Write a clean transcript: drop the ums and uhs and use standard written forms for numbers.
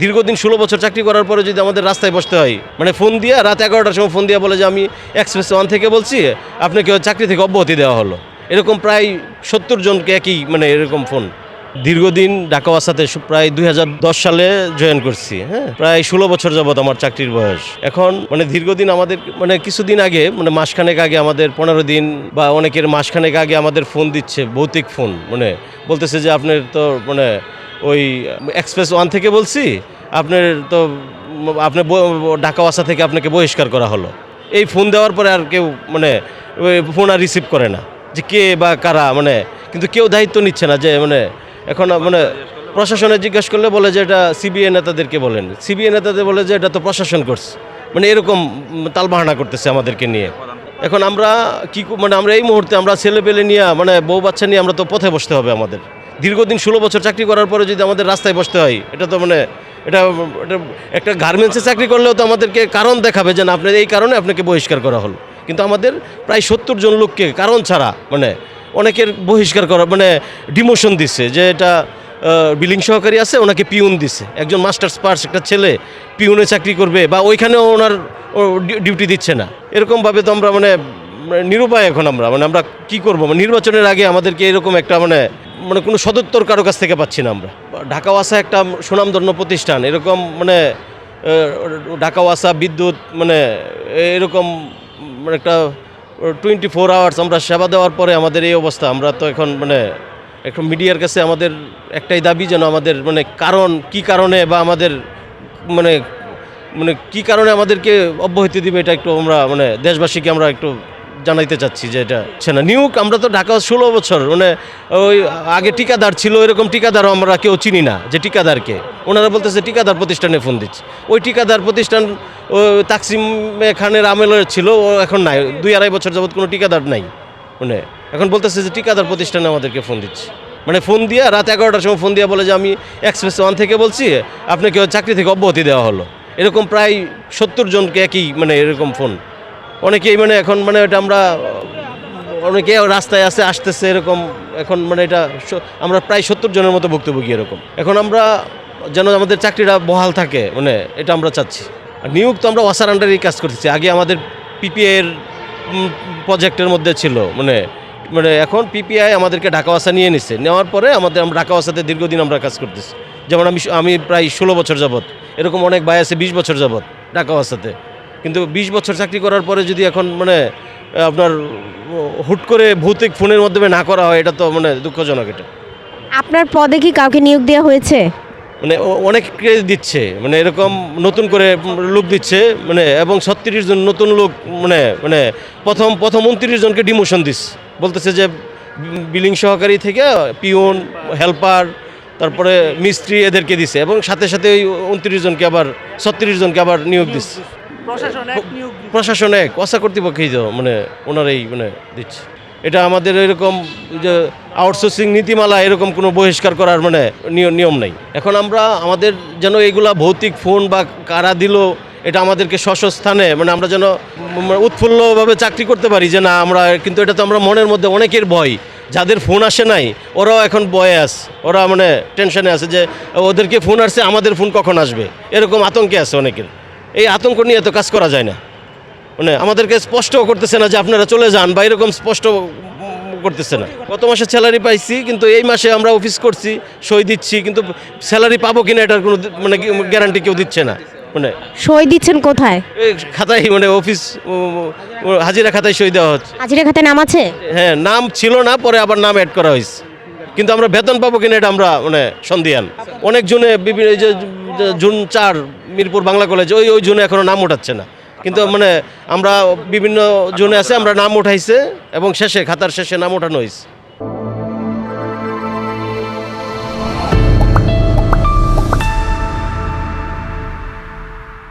দীর্ঘদিন 16 বছর চাকরি করার পরে যদি আমাদের রাস্তায় বসতে হয়, মানে ফোন দিয়ে রাত 11টার সময় ফোন দিয়ে বলে যে আমি এক্সপ্রেস 1 থেকে বলছি, আপনাকে চাকরি থেকে অব্যাহতি দেওয়া হলো। এরকম প্রায় 70 জনকে একই মানে এরকম ফোন। দীর্ঘদিন ঢাকা ওয়াসাতে প্রায় 2010 সালে জয়েন করছি। হ্যাঁ, প্রায় 16 বছর যাবত আমার চাকরির বয়স। এখন মানে দীর্ঘদিন আমাদের মানে কিছুদিন আগে মানে মাসখানেক আগে আমাদের 15 দিন বা অনেকের মাসখানেক আগে আমাদের ফোন দিচ্ছে, ভৌতিক ফোন, মানে বলতেছে যে আপনার তো মানে ওই এক্সপ্রেস 1 থেকে বলছি, আপনার তো আপনি ঢাকা ওয়াসা থেকে আপনাকে বহিষ্কার করা হলো। এই ফোন দেওয়ার পরে আর কেউ মানে ওই ফোন আর রিসিভ করে না, যে কে বা কারা, মানে কিন্তু কেউ দায়িত্ব নিচ্ছে না। যে মানে এখন মানে প্রশাসনে জিজ্ঞেস করলে বলে যে এটা সিবিআই নেতাদেরকে বলেন, সিবিআই নেতাদের বলে যে এটা তো প্রশাসন করছে, মানে এরকম তালবাহানা করতেছে আমাদেরকে নিয়ে। এখন আমরা কি মানে আমরা এই মুহূর্তে আমরা ছেলে পেলে নিয়ে মানে বউ বাচ্চা নিয়ে আমরা তো পথে বসতে হবে আমাদের। দীর্ঘদিন 16 বছর চাকরি করার পরে যদি আমাদের রাস্তায় বসতে হয়, এটা তো মানে এটা একটা গার্মেন্টসে চাকরি করলেও তো আমাদেরকে কারণ দেখাবে যে না আপনার এই কারণে আপনাকে বহিষ্কার করা হলো। কিন্তু আমাদের প্রায় 70 জন লোককে কারণ ছাড়া মানে অনেকের বহিষ্কার করা মানে ডিমোশন দিচ্ছে, যে এটা বিলিং সহকারী আছে ওনাকে পিউন দিছে, একজন মাস্টার্স পাস একটা ছেলে পিউনে চাকরি করবে বা ওইখানেও ওনার ডিউটি দিচ্ছে না। এরকমভাবে তো আমরা মানে নিরুপায় এখন আমরা মানে আমরা কী করবো, মানে নির্বাচনের আগে আমাদেরকে এরকম একটা মানে মানে কোনো সদুত্তর কারো কাছ থেকে পাচ্ছি না আমরা। ঢাকা ওয়াসা একটা সুনামধন্য প্রতিষ্ঠান, এরকম মানে ঢাকা ওয়াসা বিদ্যুৎ মানে এরকম মানে একটা 24 আওয়ার্স আমরা সেবা দেওয়ার পরে আমাদের এই অবস্থা। আমরা তো এখন মানে এখন মিডিয়ার কাছে আমাদের একটাই দাবি, যেন আমাদের মানে কারণ কি কারণে বা আমাদের মানে মানে কী কারণে আমাদেরকে অব্যাহতি দিবে এটা একটু আমরা মানে দেশবাসীকে আমরা একটু জানাইতে চাচ্ছি যে এটা হচ্ছে না। নিয়োগ আমরা তো ঢাকা 16 বছর মানে ওই আগে ঠিকাদার ছিল, এরকম ঠিকাদারও আমরা কেউ চিনি না যে ঠিকাদারকে। ওনারা বলতেছে ঠিকাদার প্রতিষ্ঠানে ফোন দিচ্ছে, ওই ঠিকাদার প্রতিষ্ঠান ও তাকসিম খানের আমলের ছিল, ও এখন নাই, 2-2.5 বছর যাবৎ কোনো ঠিকাদার নাই। মানে এখন বলতেছে যে ঠিকাদার প্রতিষ্ঠানে আমাদেরকে ফোন দিচ্ছে, মানে ফোন দিয়ে রাত 11টার সময় ফোন দিয়ে বলে যে আমি এক্সপ্রেস 1 থেকে বলছি, আপনাকে চাকরি থেকে অব্যাহতি দেওয়া হলো। এরকম প্রায় 70 জনকে একই মানে এরকম ফোন। অনেকেই মানে এখন মানে এটা আমরা অনেকে রাস্তায় আসতেছে এরকম। এখন মানে এটা আমরা প্রায় 70 জনের মতো ভুক্তভোগী এরকম। এখন আমরা যেন আমাদের চাকরিটা বহাল থাকে, মানে এটা আমরা চাচ্ছি। আর নিয়োগ তো আমরা ওয়াসার আন্ডারেই কাজ করতেছি, আগে আমাদের পিপিআইয়ের প্রজেক্টের মধ্যে ছিল, মানে মানে এখন পিপিআই আমাদেরকে ঢাকা ওয়াসা নিয়ে নিছে, নেওয়ার পরে আমরা ঢাকা ওয়াসাতে দীর্ঘদিন আমরা কাজ করতেছি। যেমন আমি প্রায় 16 বছর যাবৎ, এরকম অনেক ভাই আছে 20 বছর যাবৎ ঢাকা ওয়াসাতে। কিন্তু 20 বছর চাকরি করার পরে যদি এখন মানে আপনার হুট করে ভৌতিক ফোনের মাধ্যমে না করা হয়, এটা তো মানে দুঃখজনক। এটা আপনার পদে কি কাউকে নিয়োগ দেওয়া হয়েছে? মানে অনেককে দিচ্ছে, মানে এরকম নতুন করে লোক দিচ্ছে, মানে এবং 36 জন নতুন লোক মানে মানে প্রথম 29 জনকে ডিমোশন দিচ্ছে, বলতেছে যে বিলিং সহকারী থেকে পিওন, হেল্পার, তারপরে মিস্ত্রি এদেরকে দিচ্ছে, এবং সাথে সাথে ওই 29 জনকে আবার 36 জনকে আবার নিয়োগ দিচ্ছে। প্রশাসন এক ওয়াসা কর্তৃপক্ষই তো মানে ওনারাই মানে দিচ্ছে। এটা আমাদের এরকম যে আউটসোর্সিং নীতিমালা এরকম কোনো বহিষ্কার করার মানে নিয়ম নাই। এখন আমরা আমাদের যেন এইগুলা ভৌতিক ফোন বা কারা দিল এটা আমাদেরকে স্বস্থানে মানে আমরা যেন উৎফুল্লভাবে চাকরি করতে পারি, যে না আমরা, কিন্তু এটা তো আমরা মনের মধ্যে অনেকের ভয়, যাদের ফোন আসে নাই ওরাও এখন ভয়ে আছে, ওরা মানে টেনশনে আছে যে ওদেরকে ফোন আসছে, আমাদের ফোন কখন আসবে, এরকম আতঙ্কে আছে অনেকের। এই আতঙ্ক নিয়ে তো কাজ করা যায় না, মানে আমাদেরকে স্পষ্ট করতেছে না যে আপনারা চলে যান, বা এরকম স্পষ্ট করতেছে না। গত মাসে স্যালারি পাইছি, কিন্তু এই মাসে আমরা অফিস করছি, সই দিচ্ছি, কিন্তু স্যালারি পাবো কিনা এটার কোনো মানে গ্যারান্টি কেউ দিচ্ছে না। মানে সই দিচ্ছেন কোথায়? এই খাতায় মানে অফিস হাজিরা খাতায় সই দেওয়া হচ্ছে। হাজিরা খাতায় নাম আছে? হ্যাঁ, নাম ছিল না, পরে আবার নাম অ্যাড করা হয়েছে, কিন্তু আমরা বেতন পাবো কিনা এটা আমরা মানে সন্দিহান। অনেকজনে বিভিন্ন যে জুন 4 মিরপুর বাংলা কলেজ ওই জুনে এখনও নাম ওঠাচ্ছে না, কিন্তু মানে আমরা বিভিন্ন জোনে আছে, আমরা নাম উঠাইছে এবং শেষে খাতার শেষে নাম ওঠানো হয়েছে।